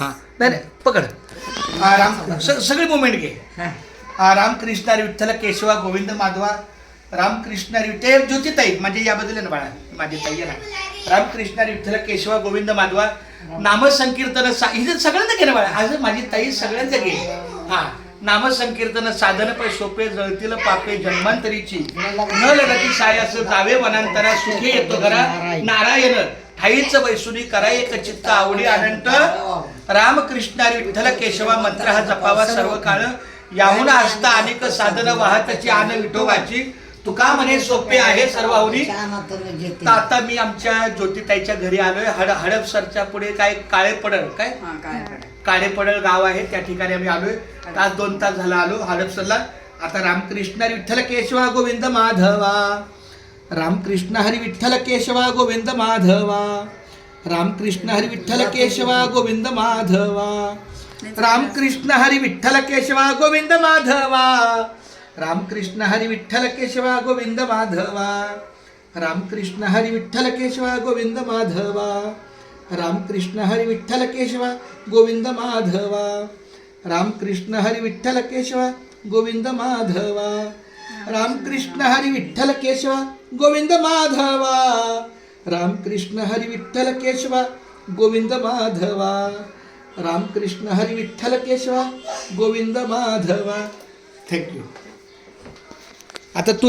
हां नाही नाही पकड. सगळी मुवमेंट घे. रामकृष्ण हरी विठ्ठल केशवा गोविंद माधवा. रामकृष्ण हरी विठ्ठल ज्योतिताई म्हणजे याबद्दल आहे ना बाळा, माझी ताई आहे ना. रामकृष्ण हरी विठ्ठल केशवा गोविंद माधवा. नामसंकीर्तन हिचं सगळ्यांना घे ना बाळा, आज माझी ताई सगळ्यांना घे. हा, नामसंकीर्तन साधन पै सोपे जळतील पापे जन्मांतरीची न लगती सायास जावे वनांतरा सुखे येतो घरा नारायण ठाईच बैसुनी करा एक चित्त आवडी अनंत. रामकृष्ण हरी विठ्ठल केशवा मंत्र हा जपावा सर्व काळ. याहून असता अनेक साधन वाहतची आन विठोबाची तुका म्हणे सोपे आहे सर्व आवडी. आता मी आमच्या ज्योतिताईच्या घरी आलोय. हडपसरच्या पुढे काय काळे पडळ काय काळे पडळ गाव आहे, त्या ठिकाणी आम्ही आलोय. तास 2 तास झाला आलो हडपसरला. आता रामकृष्ण हरी विठ्ठल केशवा गोविंद माधवा. रामकृष्ण हरी विठ्ठल केशवा गोविंद माधवा. रामकृष्ण हरी विठ्ठल केशवा गोविंद माधवा. रामकृष्ण हरी विठ्ठल केशवा गोविंद माधवा. रामकृष्ण हरी विठ्ठल केशवा गोविंद माधवा. रामकृष्ण हरी विठ्ठल केशवा गोविंद माधवा. रामकृष्ण हरी विठ्ठल केशवा गोविंद माधवा. रामकृष्ण हरी विठ्ठल केशवा गोविंद माधवा. रामकृष्ण हरी विठ्ठल केशवा गोविंद माधवा. रामकृष्ण हरी विठ्ठल केशवा गोविंद माधवा. रामकृष्ण हरी विठ्ठल केशवा गोविंद माधवा. थँक्यू. आता तू